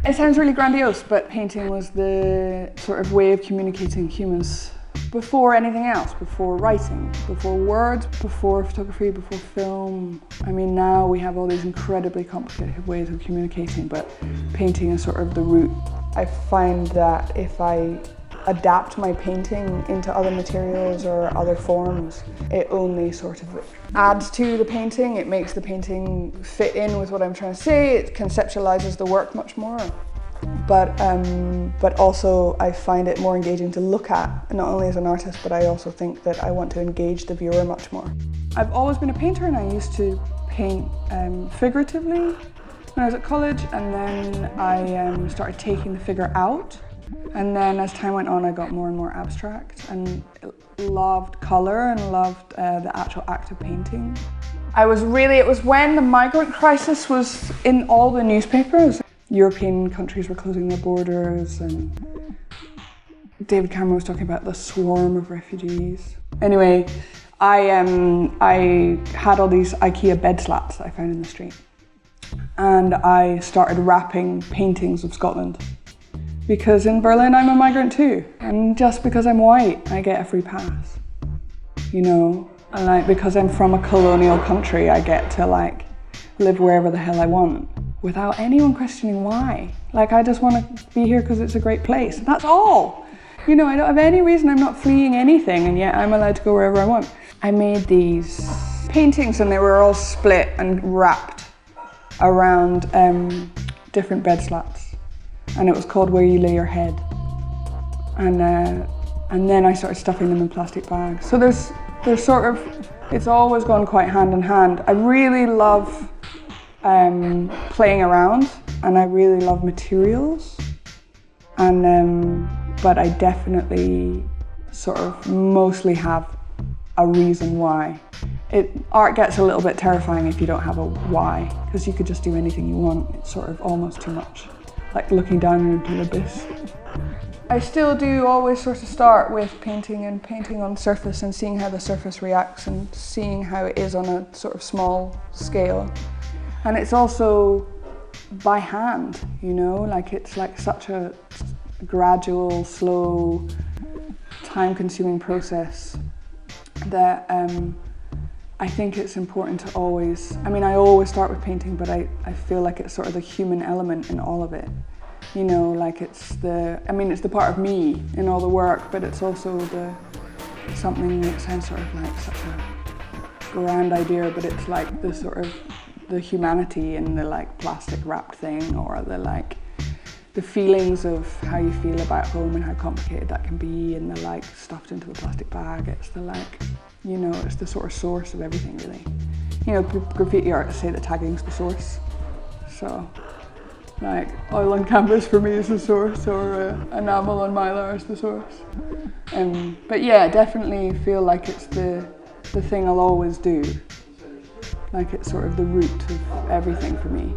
It sounds really grandiose, but painting was the sort of way of communicating humans before anything else, before writing, before words, before photography, before film. I mean, now we have all these incredibly complicated ways of communicating, but painting is sort of the root. I find that if I adapt my painting into other materials or other forms, it only sort of adds to the painting. It makes the painting fit in with what I'm trying to say. It conceptualizes the work much more. But also I find it more engaging to look at, not only as an artist, but I also think that I want to engage the viewer much more. I've always been a painter, and I used to paint figuratively when I was at college, and then I started taking the figure out. And then as time went on, I got more and more abstract and loved colour and loved the actual act of painting. It was when the migrant crisis was in all the newspapers. European countries were closing their borders, and David Cameron was talking about the swarm of refugees. Anyway, I had all these IKEA bed slats that I found in the street, and I started wrapping paintings of Scotland. Because in Berlin I'm a migrant too, and just because I'm white I get a free pass, you know? And because I'm from a colonial country, I get to live wherever the hell I want without anyone questioning why. I just want to be here because it's a great place, and that's all. You know, I don't have any reason, I'm not fleeing anything, and yet I'm allowed to go wherever I want. I made these paintings and they were all split and wrapped around different bed slats. And it was called Where You Lay Your Head. And then I started stuffing them in plastic bags. So there's sort of, it's always gone quite hand in hand. I really love playing around, and I really love materials. But I definitely sort of mostly have a reason why. Art gets a little bit terrifying if you don't have a why, because you could just do anything you want. It's sort of almost too much. Like looking down into an abyss. I still do always sort of start with painting on surface and seeing how the surface reacts and seeing how it is on a sort of small scale. And it's also by hand, you know, it's like such a gradual, slow, time-consuming process that I think it's important to always, I always start with painting, but I feel like it's sort of the human element in all of it. You know, it's the part of me in all the work, but it's also something that sounds sort of like such a grand idea, but it's like the sort of the humanity in the plastic wrapped thing, or the feelings of how you feel about home and how complicated that can be, and the stuffed into the plastic bag. It's you know, it's the sort of source of everything, really. You know, graffiti artists say that tagging's the source. So, oil on canvas for me is the source, or enamel on mylar is the source. But yeah, definitely feel like it's the thing I'll always do. It's sort of the root of everything for me.